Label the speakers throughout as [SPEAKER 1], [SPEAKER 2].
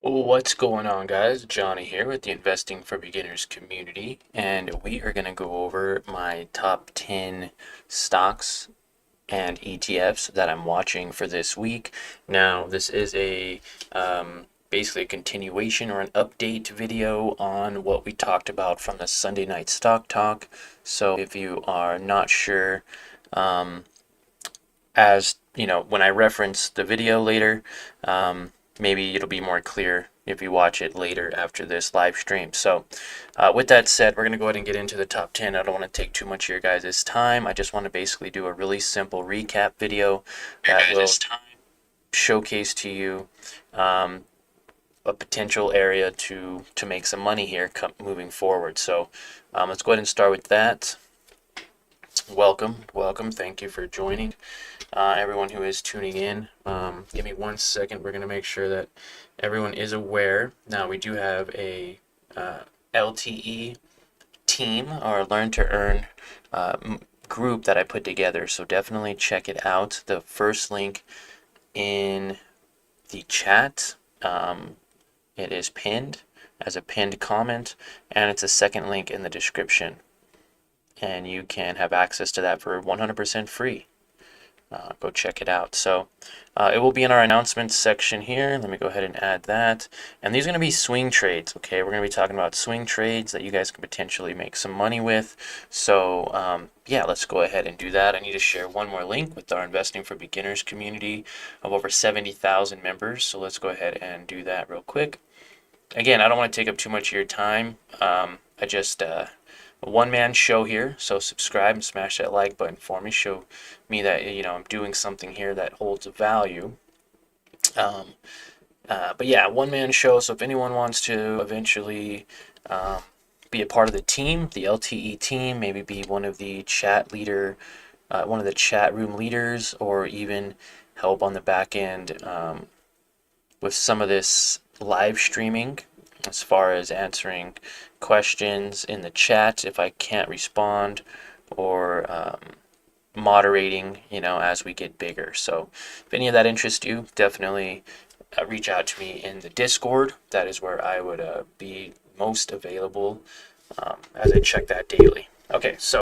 [SPEAKER 1] What's going on, guys? Johnny here with the Investing for Beginners community, and we are going to go over my top 10 stocks and ETFs that I'm watching for this week. Now, this is basically a continuation or an update video on what we talked about from the Sunday night stock talk. So if you are not sure, as you know, when I reference the video later, maybe it'll be more clear if you watch it later after this live stream. So with that said, we're going to go ahead and get into the top 10. I don't want to take too much of your guys' time. I just want to basically do a really simple recap video that will showcase to you a potential area to make some money here moving forward. So let's go ahead and start with that. Welcome. Thank you for joining. Everyone who is tuning in. Give me 1 second. We're going to make sure that everyone is aware. Now, we do have a LTE team, or Learn to Earn group that I put together, so definitely check it out. The first link in the chat, it is pinned as a pinned comment, and it's a second link in the description. And you can have access to that for 100% free. Go check it out. So it will be in our announcements section here. Let me go ahead and add that. And these are going to be swing trades. Okay, we're going to be talking about swing trades that you guys can potentially make some money with. So yeah, let's go ahead and do that. I need to share one more link with our Investing for Beginners community of over 70,000 members. So let's go ahead and do that real quick. Again, I don't want to take up too much of your time. I just a one-man show here, so subscribe and smash that like button for me. Show me that I'm doing something here that holds value. But yeah, one-man show. So if anyone wants to eventually be a part of the team, the LTE team, maybe be one of the chat room leaders, or even help on the back end with some of this live streaming, as far as answering questions in the chat if I can't respond, or moderating, as we get bigger. So if any of that interests you, definitely reach out to me in the Discord. That is where I would be most available, as I check that daily. Okay, so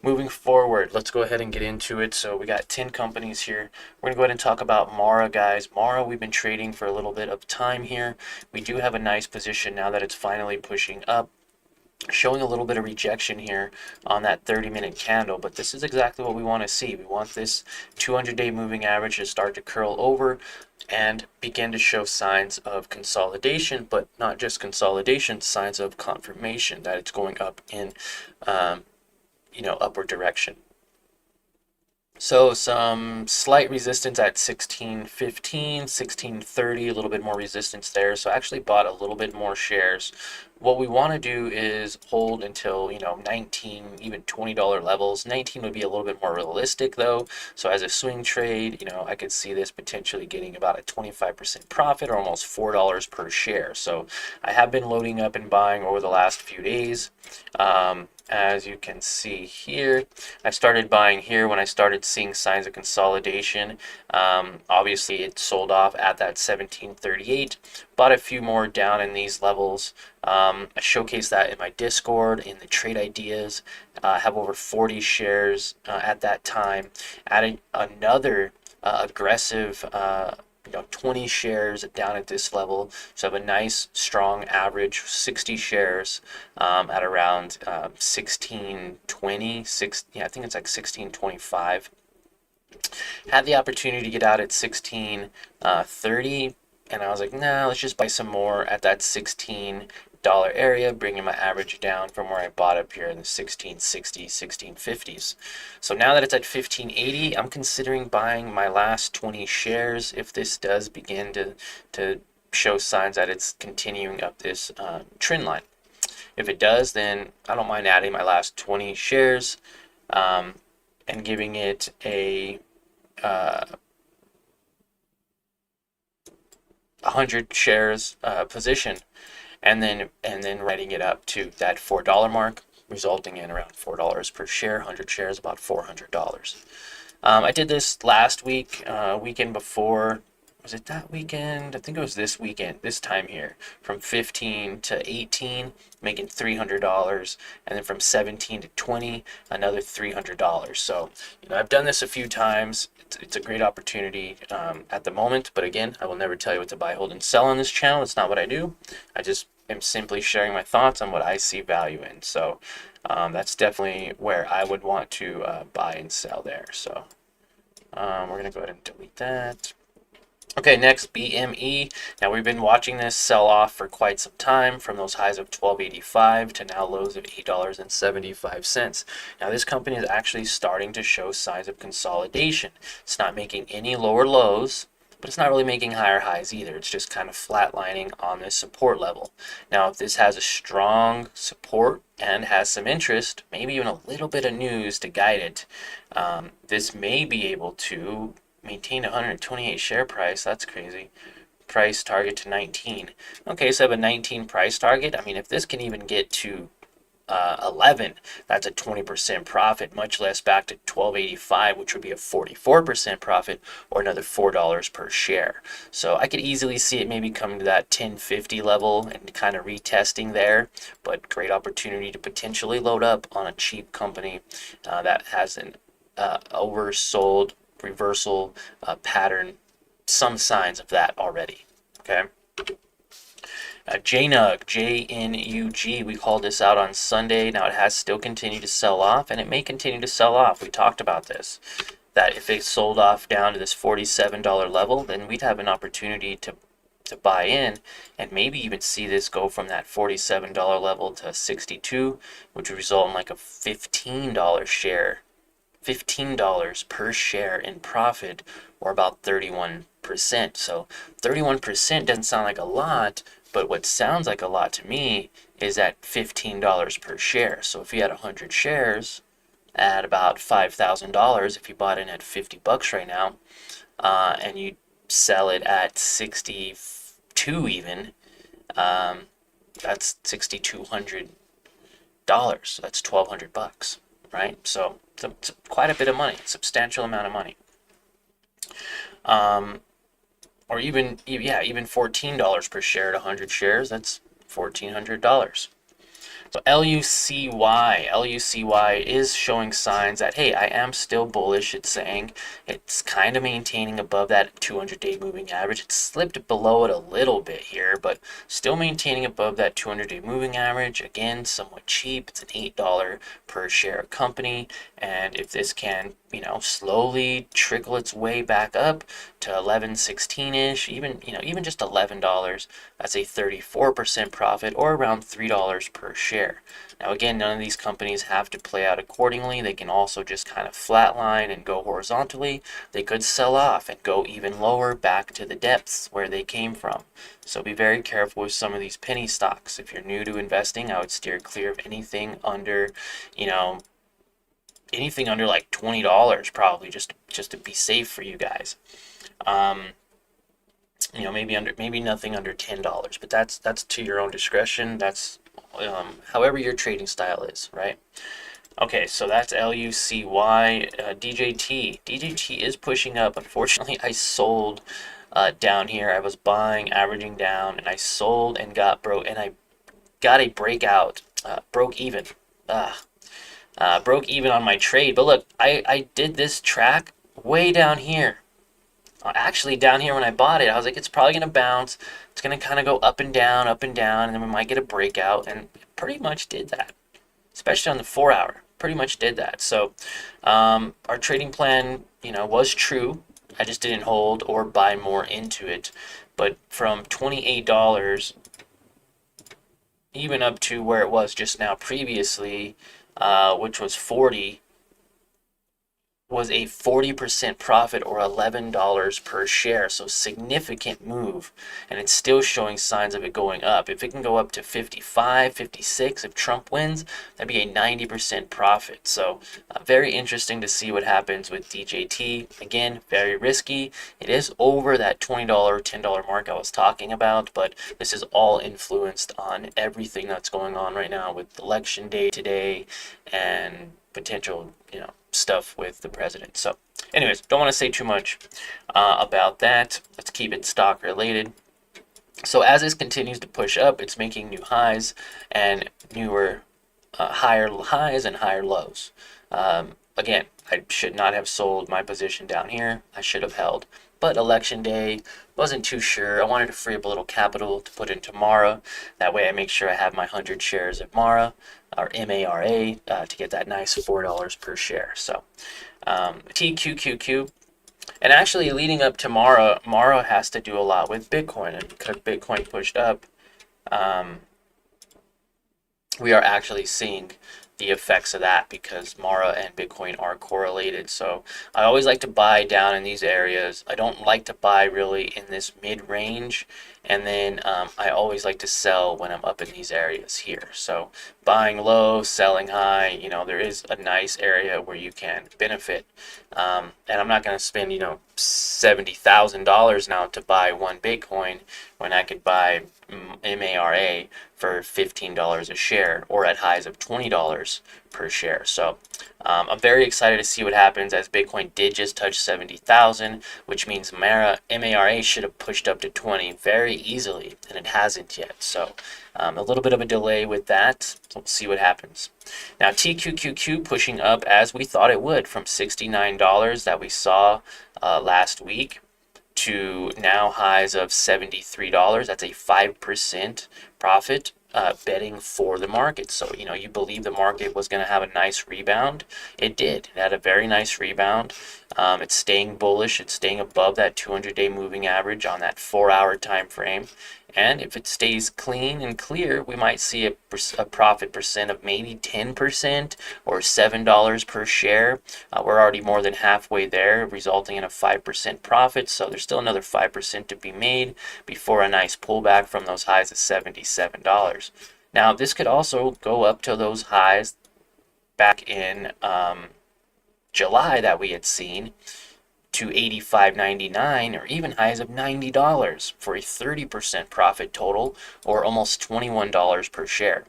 [SPEAKER 1] moving forward, let's go ahead and get into it. So we got 10 companies here. We're going to go ahead and talk about Mara, guys. Mara, we've been trading for a little bit of time here. We do have a nice position now that it's finally pushing up, showing a little bit of rejection here on that 30-minute candle, but this is exactly what we want to see. We want this 200-day moving average to start to curl over and begin to show signs of consolidation, but not just consolidation, signs of confirmation that it's going up in upward direction. So some slight resistance at 16.15, 16.30, a little bit more resistance there. So I actually bought a little bit more shares. What we want to do is hold until, 19, even $20 levels. 19 would be a little bit more realistic though. So as a swing trade, I could see this potentially getting about a 25% profit, or almost $4 per share. So I have been loading up and buying over the last few days. As you can see here, I started buying here when I started seeing signs of consolidation. Obviously, it sold off at that 17.38. Bought a few more down in these levels. I showcased that in my Discord, in the trade ideas. Have over 40 shares at that time. Added another aggressive 20 shares down at this level. So I have a nice strong average 60 shares at around 16.20, I think it's like 16.25. Had the opportunity to get out at 16.30, and I was like, nah, let's just buy some more at that $16 area, bringing my average down from where I bought up here in the 1660s, 1650s. So now that it's at 1580, I'm considering buying my last 20 shares if this does begin to show signs that it's continuing up this trend line. If it does, then I don't mind adding my last 20 shares and giving it a 100 shares position, and then writing it up to that $4 mark, resulting in around $4 per share. 100 shares, about $400. I did this last week, weekend before. was it that weekend? I think it was this weekend, this time here, from 15 to 18, making $300, and then from 17 to 20, another $300. So, I've done this a few times. It's a great opportunity at the moment, but again, I will never tell you what to buy, hold, and sell on this channel. That's not what I do. I just am simply sharing my thoughts on what I see value in. So, that's definitely where I would want to buy and sell there. So, we're going to go ahead and delete that. Okay, next, BME. Now, we've been watching this sell off for quite some time, from those highs of $12.85 to now lows of $8.75. Now, this company is actually starting to show signs of consolidation. It's not making any lower lows, but it's not really making higher highs either. It's just kind of flatlining on this support level. Now, if this has a strong support and has some interest, maybe even a little bit of news to guide it, this may be able to maintain 128 share price. That's crazy. Price target to 19. Okay, so I have a 19 price target. I mean, if this can even get to 11, that's a 20% profit, much less back to 12.85, which would be a 44% profit, or another $4 per share. So I could easily see it maybe coming to that 10.50 level and kind of retesting there, but great opportunity to potentially load up on a cheap company that has an oversold reversal pattern, some signs of that already. Okay. JNUG, we called this out on Sunday. Now it has still continued to sell off, and it may continue to sell off. We talked about this, that if it sold off down to this $47 level, then we'd have an opportunity to buy in and maybe even see this go from that $47 level to 62, which would result in like a $15 share, $15 per share in profit, or about 31%. So 31% doesn't sound like a lot, but what sounds like a lot to me is at $15 per share. So if you had 100 shares at about $5,000, if you bought in at $50 right now, and you sell it at 62 even, that's $6,200. So that's $1,200, right? So it's quite a bit of money, substantial amount of money. Or even $14 per share at 100 shares, that's $1,400. So LUCY is showing signs that, hey, I am still bullish. It's saying it's kind of maintaining above that 200-day moving average. It's slipped below it a little bit here, but still maintaining above that 200-day moving average. Again, somewhat cheap. It's an $8 per share company, and if this can, slowly trickle its way back up to 11, 16-ish, even just $11, that's a 34% profit, or around $3 per share. Now again, none of these companies have to play out accordingly. They can also just kind of flatline and go horizontally. They could sell off and go even lower back to the depths where they came from. So be very careful with some of these penny stocks. If you're new to investing, I would steer clear of anything under, anything under like $20, probably, just to be safe for you guys. Maybe nothing under $10, but that's to your own discretion. That's however your trading style is, right? Okay, so that's LUCY. DJT is pushing up. Unfortunately, I sold down here. I was buying, averaging down, and I sold and got broke, and I got a breakout, broke even. Broke even on my trade. But look, I did this track way down here. Actually, down here when I bought it, I was like, it's probably going to bounce. It's going to kind of go up and down, and then we might get a breakout. And it pretty much did that, especially on the 4-hour. Pretty much did that. So our trading plan, was true. I just didn't hold or buy more into it. But from $28 even up to where it was just now previously, which was 40, was a 40% profit, or $11 per share. So significant move, and it's still showing signs of it going up. If it can go up to 55, 56, if Trump wins, that'd be a 90% profit. So very interesting to see what happens with DJT. Again, very risky. It is over that $20, $10 mark I was talking about, but this is all influenced on everything that's going on right now with election day today and potential, stuff with the president. So anyways, don't want to say too much about that. Let's keep it stock related. So as this continues to push up, it's making new highs and newer higher highs and higher lows. Again, I should not have sold my position down here. I should have held. But election day, wasn't too sure. I wanted to free up a little capital to put into Mara. That way I make sure I have my 100 shares of Mara, or MARA, to get that nice $4 per share. So TQQQ. And actually leading up to Mara has to do a lot with Bitcoin. And because Bitcoin pushed up, we are actually seeing the effects of that because Mara and Bitcoin are correlated. So I always like to buy down in these areas. I don't like to buy really in this mid-range. And then I always like to sell when I'm up in these areas here. So buying low, selling high, you know, there is a nice area where you can benefit. And I'm not going to spend, you know, $70,000 now to buy one Bitcoin when I could buy MARA for $15 a share or at highs of $20 per share. So I'm very excited to see what happens, as Bitcoin did just touch 70,000, which means MARA should have pushed up to 20 very easily, and it hasn't yet. So a little bit of a delay with that. So we'll see what happens. Now TQQQ pushing up as we thought it would, from $69 that we saw last week to now highs of $73. That's a 5% profit betting for the market. So, you know, you believe the market was going to have a nice rebound. It did. It had a very nice rebound. It's staying bullish. It's staying above that 200-day moving average on that 4-hour time frame. And if it stays clean and clear, we might see a profit percent of maybe 10% or $7 per share. We're already more than halfway there, resulting in a 5% profit. So there's still another 5% to be made before a nice pullback from those highs of $77. Now, this could also go up to those highs back in July that we had seen, to $85.99 or even highs of $90 for a 30% profit total, or almost $21 per share.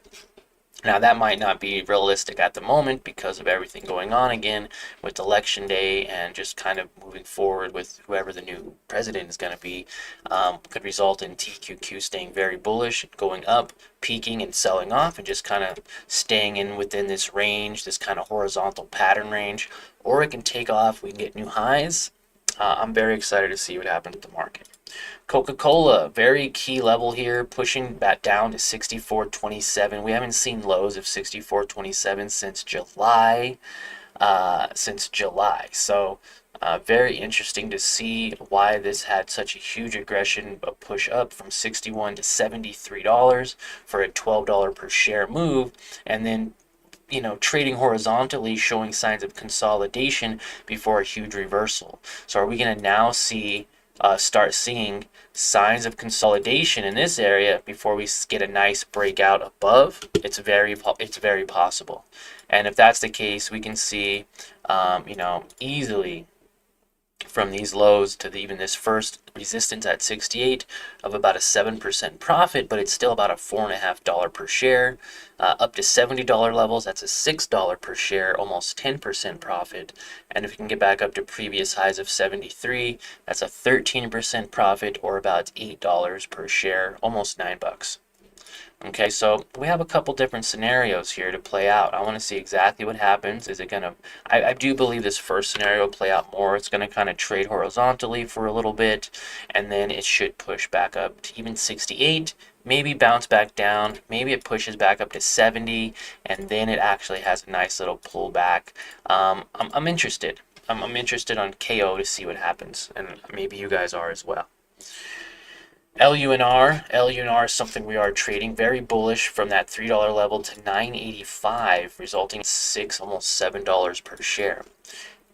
[SPEAKER 1] Now, that might not be realistic at the moment because of everything going on again with election day and just kind of moving forward with whoever the new president is going to be. Could result in TQQ staying very bullish, going up, peaking and selling off, and just kind of staying in within this range, this kind of horizontal pattern range. Or it can take off, we can get new highs. I'm very excited to see what happens with the market. Coca-Cola, very key level here, pushing that down to 64.27. We haven't seen lows of 64.27 since July. So very interesting to see why this had such a huge aggression, a push up from $61 to $73 for a $12 per share move, and then, you know, trading horizontally, showing signs of consolidation before a huge reversal. So are we going to now start seeing signs of consolidation in this area before we get a nice breakout above? It's very possible. And if that's the case, we can see, you know, easily from these lows to even this first resistance at 68 of about a 7% profit, but it's still about a $4.50 per share. Up to $70 levels, that's a $6 per share, almost 10% profit. And if we can get back up to previous highs of 73, that's a 13% profit, or about $8 per share, almost $9. Okay, so we have a couple different scenarios here to play out. I want to see exactly what happens. Is it going to, I do believe this first scenario will play out more. It's going to kind of trade horizontally for a little bit, and then it should push back up to even 68, maybe bounce back down, maybe it pushes back up to 70, and then it actually has a nice little pullback. I'm interested. I'm interested on KO to see what happens, and maybe you guys are as well. LUNR is something we are trading very bullish from that $3 level to $9.85, resulting in almost $7 per share.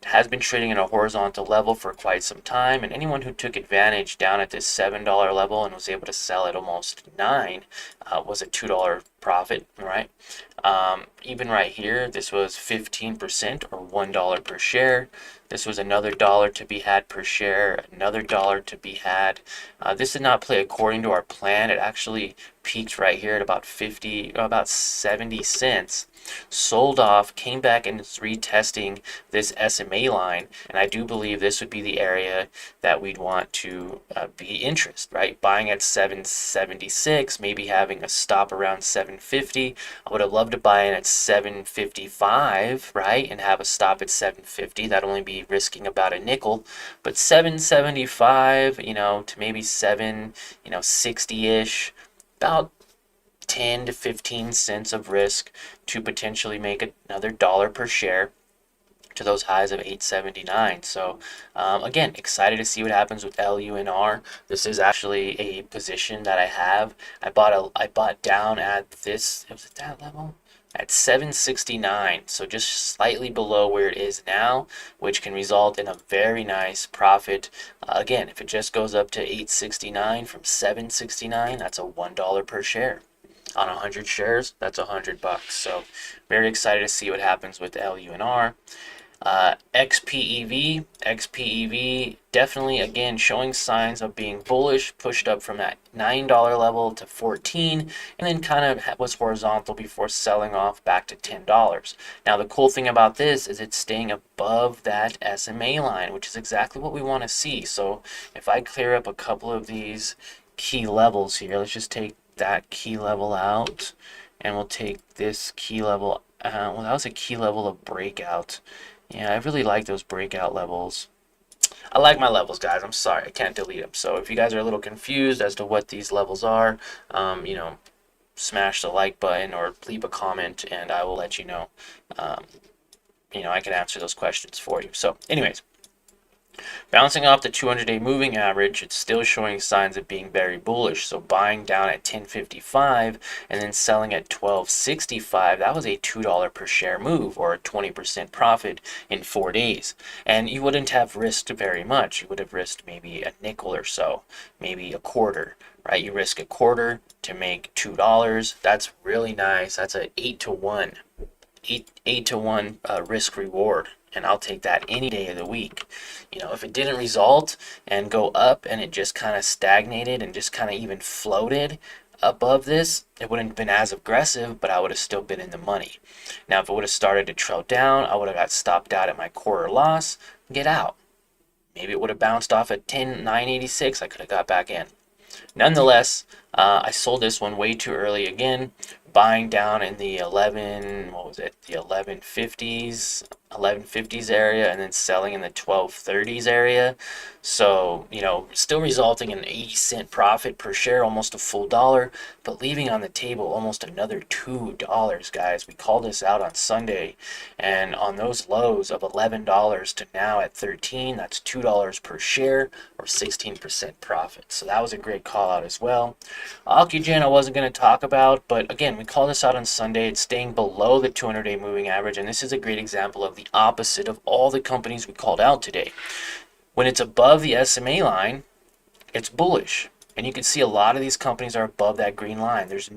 [SPEAKER 1] It has been trading at a horizontal level for quite some time, and anyone who took advantage down at this $7 level and was able to sell at almost $9 was a $2 profit, right? Even right here, this was 15% or $1 per share. This was another dollar to be had per share, another dollar to be had. This did not play according to our plan. It actually peaked right here at about 70 cents, sold off, came back and is retesting this SMA line, and I do believe this would be the area that we'd want to be interest, right? Buying at 776, maybe having a stop around 750. I would have loved to buy in at 755, right, and have a stop at 750. That'd only be risking about a nickel, but 775, you know, to maybe 60-ish, about 10 to 15 cents of risk to potentially make another dollar per share to those highs of 879. So again, excited to see what happens with LUNR. This is actually a position that I have. I bought down at this, was it that level? At 769, so just slightly below where it is now, which can result in a very nice profit. Again, if it just goes up to 869 from 769, that's a $1 per share. On 100 shares, that's $100. So very excited to see what happens with LUNR. XPEV definitely again showing signs of being bullish, pushed up from that $9 level to 14, and then kind of was horizontal before selling off back to $10. Now the cool thing about this is it's staying above that SMA line, which is exactly what we want to see. So if I clear up a couple of these key levels here, let's just take that key level out, and we'll take this key level well, that was a key level of breakout. Yeah, I really like those breakout levels. I like my levels, guys. I'm sorry, I can't delete them. So if you guys are a little confused as to what these levels are, you know, smash the like button or leave a comment, and I will let you know. You know, I can answer those questions for you. So anyways, bouncing off the 200-day moving average, it's still showing signs of being very bullish. So buying down at 10.55 and then selling at 12.65, that was a $2 per share move, or a 20% profit in 4 days. And you wouldn't have risked very much. You would have risked maybe a nickel or so, maybe a quarter, right? You risk a quarter to make $2. That's really nice. That's an 8 to 1 risk reward, and I'll take that any day of the week. You know, if it didn't result and go up and it just kind of stagnated and just kind of even floated above this, it wouldn't have been as aggressive, but I would have still been in the money. Now if it would have started to trail down, I would have got stopped out at my quarter loss, get out. Maybe it would have bounced off at 10.986, I could have got back in. Nonetheless, I sold this one way too early again, buying down in the 1150s area, and then selling in the 1230s area. So, you know, still resulting in an 80-cent profit per share, almost a full dollar, but leaving on the table almost another $2, guys. We called this out on Sunday, and on those lows of $11 to now at 13, that's $2 per share, or 16% profit. So that was a great call out as well. Oxygen I wasn't going to talk about, but again, we called this out on Sunday. It's staying below the 200-day moving average, and this is a great example of the opposite of all the companies we called out today. When it's above the SMA line, it's bullish. And you can see a lot of these companies are above that green line. There's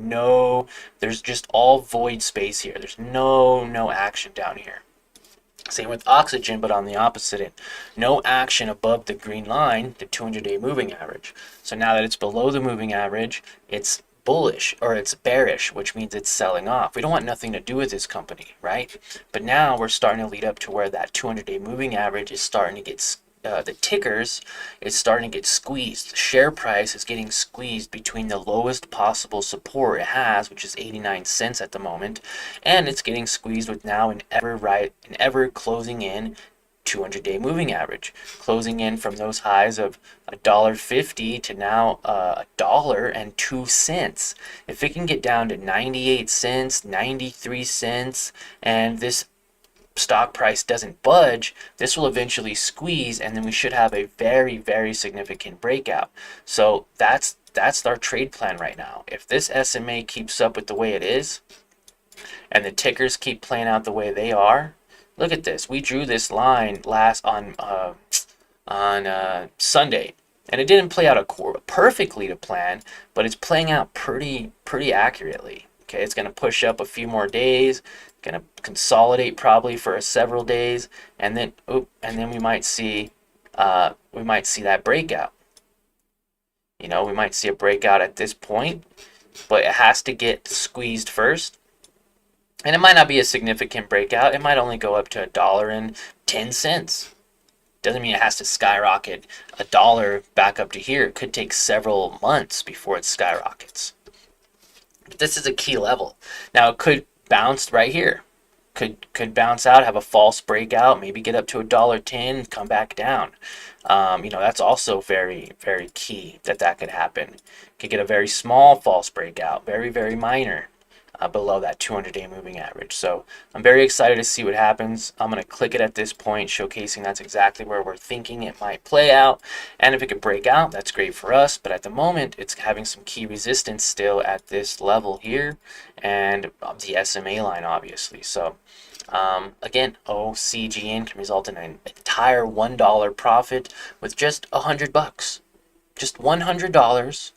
[SPEAKER 1] just all void space here. There's no action down here. Same with oxygen, but on the opposite end. No action above the green line, the 200-day moving average. So now that it's below the moving average, it's bullish, or it's bearish, which means it's selling off. We don't want nothing to do with this company, right? But now we're starting to lead up to where that 200-day moving average is starting to get the tickers is starting to get squeezed. The share price is getting squeezed between the lowest possible support it has, which is 89 cents at the moment, and it's getting squeezed with now an ever closing in 200-day moving average, closing in from those highs of $1.50 to now $1.02. If it can get down to 98 cents, 93 cents, and this stock price doesn't budge, this will eventually squeeze, and then we should have a very significant breakout. So that's our trade plan right now. If this SMA keeps up with the way it is, and the tickers keep playing out the way they are, look at this. We drew this line last on Sunday, and it didn't play out perfectly to plan, but it's playing out pretty accurately. Okay, it's going to push up a few more days, going to consolidate probably for several days, and then we might see that breakout. You know, we might see a breakout at this point, but it has to get squeezed first. And it might not be a significant breakout. It might only go up to $1.10. Doesn't mean it has to skyrocket $1 back up to here. It could take several months before it skyrockets. But this is a key level. Now it could bounce right here. Could bounce out, have a false breakout, maybe get up to $1.10, come back down. You know, that's also very, very key that could happen. Could get a very small false breakout, very, very minor, below that 200-day moving average. So I'm very excited to see what happens. I'm going to click it at this point, showcasing that's exactly where we're thinking it might play out. And if it could break out, that's great for us. But at the moment, it's having some key resistance still at this level here, and the SMA line, obviously. So again, OCGN can result in an entire $1 profit with just $100. Just $100,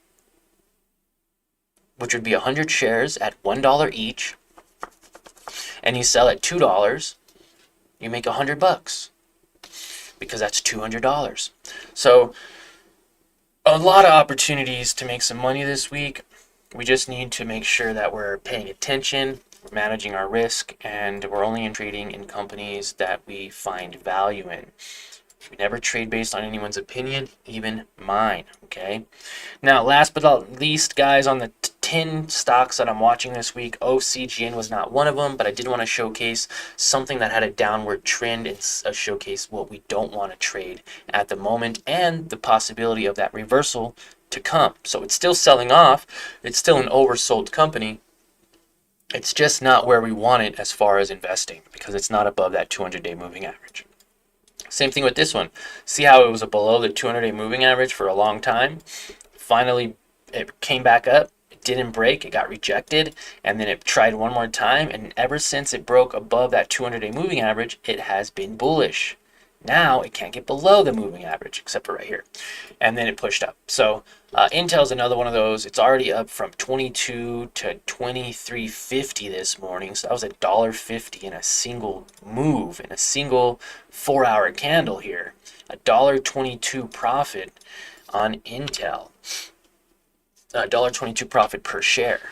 [SPEAKER 1] which would be 100 shares at $1 each, and you sell at $2, you make $100 because that's $200. So a lot of opportunities to make some money this week. We just need to make sure that we're paying attention, we're managing our risk, and we're only trading in companies that we find value in. We never trade based on anyone's opinion, even mine, okay? Now, last but not least, guys, on the 10 stocks that I'm watching this week, OCGN was not one of them, but I did want to showcase something that had a downward trend and showcase what we don't want to trade at the moment and the possibility of that reversal to come. So it's still selling off. It's still an oversold company. It's just not where we want it as far as investing because it's not above that 200-day moving average. Same thing with this one. See how it was below the 200-day moving average for a long time? Finally, it came back up. It didn't break. It got rejected. And then it tried one more time. And ever since it broke above that 200-day moving average, it has been bullish. Now it can't get below the moving average, except for right here. And then it pushed up. So Intel's another one of those. It's already up from 22 to 23.50 this morning. So that was $1.50 in a single move, in a single 4-hour candle here. $1.22 profit on Intel. $1.22 profit per share.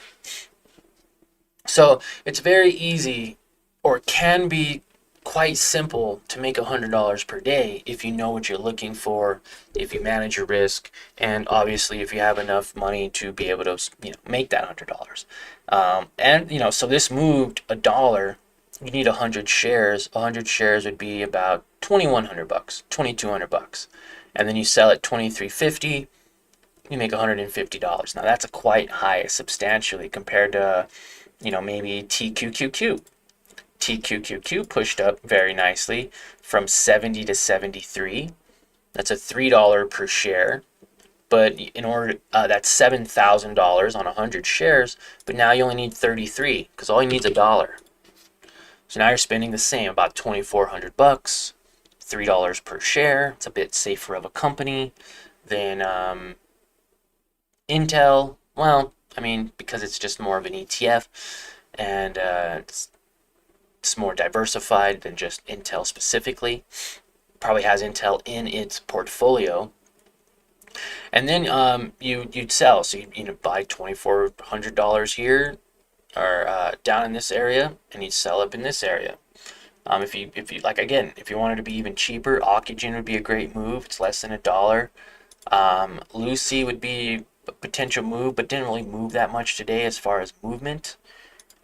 [SPEAKER 1] So it's very easy, or can be quite simple, to make $100 per day if you know what you're looking for, if you manage your risk, and obviously if you have enough money to be able to, you know, make that $100. And you know, so this moved $1. You need 100 shares. 100 shares would be about $2,100, $2,200, and then you sell at $23.50. You make $150. Now that's a quite high, substantially, compared to, you know, maybe TQQQ. TQQQ pushed up very nicely from 70 to 73. That's a $3 per share. But in order, that's $7,000 on 100 shares. But now you only need 33 because all you need is $1. So now you're spending the same, about $2,400, $3 per share. It's a bit safer of a company than Intel. Well, I mean, because it's just more of an ETF, and it's more diversified than just Intel specifically. Probably has Intel in its portfolio. And then you'd sell. So you'd buy $2,400 here, or down in this area, and you'd sell up in this area. If you like, again, if you wanted to be even cheaper, Oxygen would be a great move. It's less than $1. Lucy would be a potential move, but didn't really move that much today as far as movement.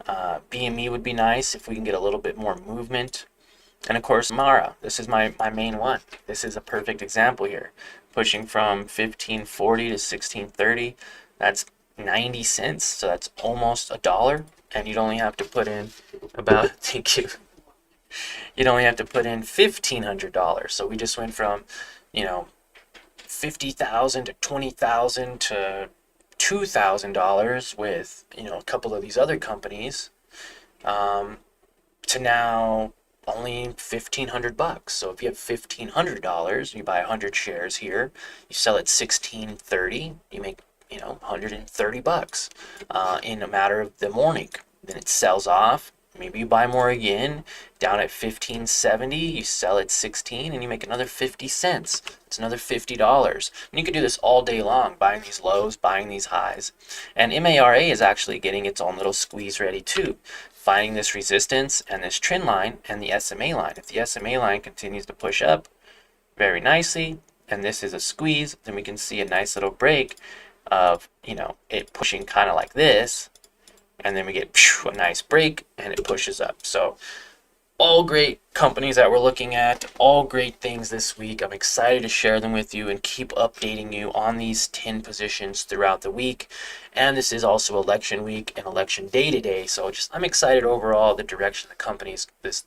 [SPEAKER 1] BME would be nice if we can get a little bit more movement. And of course, Mara. This is my main one. This is a perfect example here. Pushing from 1540 to 1630. That's 90 cents. So that's almost $1. And you'd only have to put in about, thank you. You'd only have to put in $1,500. So we just went from, you know, 50,000 to 20,000 to $2,000 with, you know, a couple of these other companies, to now only $1,500. So if you have $1,500, you buy 100 shares here, you sell at $16.30, you make you know, 130 bucks in a matter of the morning. Then it sells off. Maybe you buy more again, down at 15.70, you sell at 16, and you make another 50 cents. It's another $50. And you can do this all day long, buying these lows, buying these highs. And MARA is actually getting its own little squeeze ready too, finding this resistance and this trend line and the SMA line. If the SMA line continues to push up very nicely, and this is a squeeze, then we can see a nice little break of, you know, it pushing kind of like this, and then we get a nice break and it pushes up. So all great companies that we're looking at, all great things this week. I'm excited to share them with you and keep updating you on these 10 positions throughout the week. And this is also election week and election day today. So I'm excited overall the direction the company's this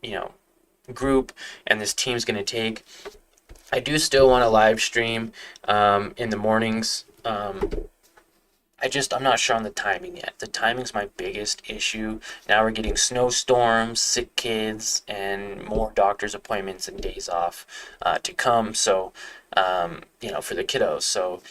[SPEAKER 1] you know, group and this team's going to take. I do still want to live stream in the mornings. I'm not sure on the timing yet. The timing's my biggest issue. Now we're getting snowstorms, sick kids, and more doctor's appointments and days off to come. So, you know, for the kiddos. So,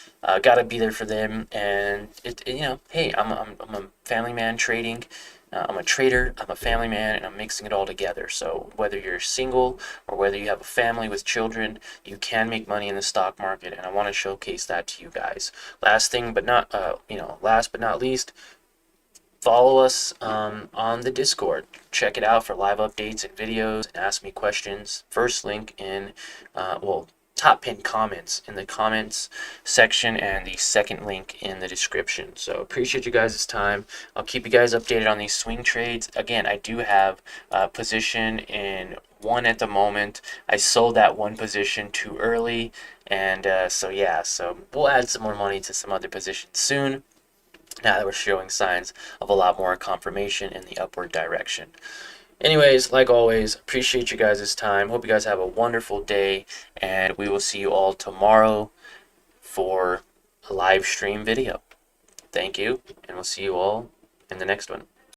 [SPEAKER 1] gotta be there for them. And you know, hey, I'm a family man trading. I'm a trader, I'm a family man, and I'm mixing it all together. So whether you're single or whether you have a family with children, you can make money in the stock market, and I want to showcase that to you guys. Last but not least, follow us on the Discord. Check it out for live updates and videos, and ask me questions. First link in, top pinned comments in the comments section, and the second link in the description. So appreciate you guys' time. I'll keep you guys updated on these swing trades. Again, I do have a position in one at the moment. I sold that one position too early, and so we'll add some more money to some other positions soon, now that we're showing signs of a lot more confirmation in the upward direction. Anyways, like always, appreciate you guys' time. Hope you guys have a wonderful day, and we will see you all tomorrow for a live stream video. Thank you, and we'll see you all in the next one.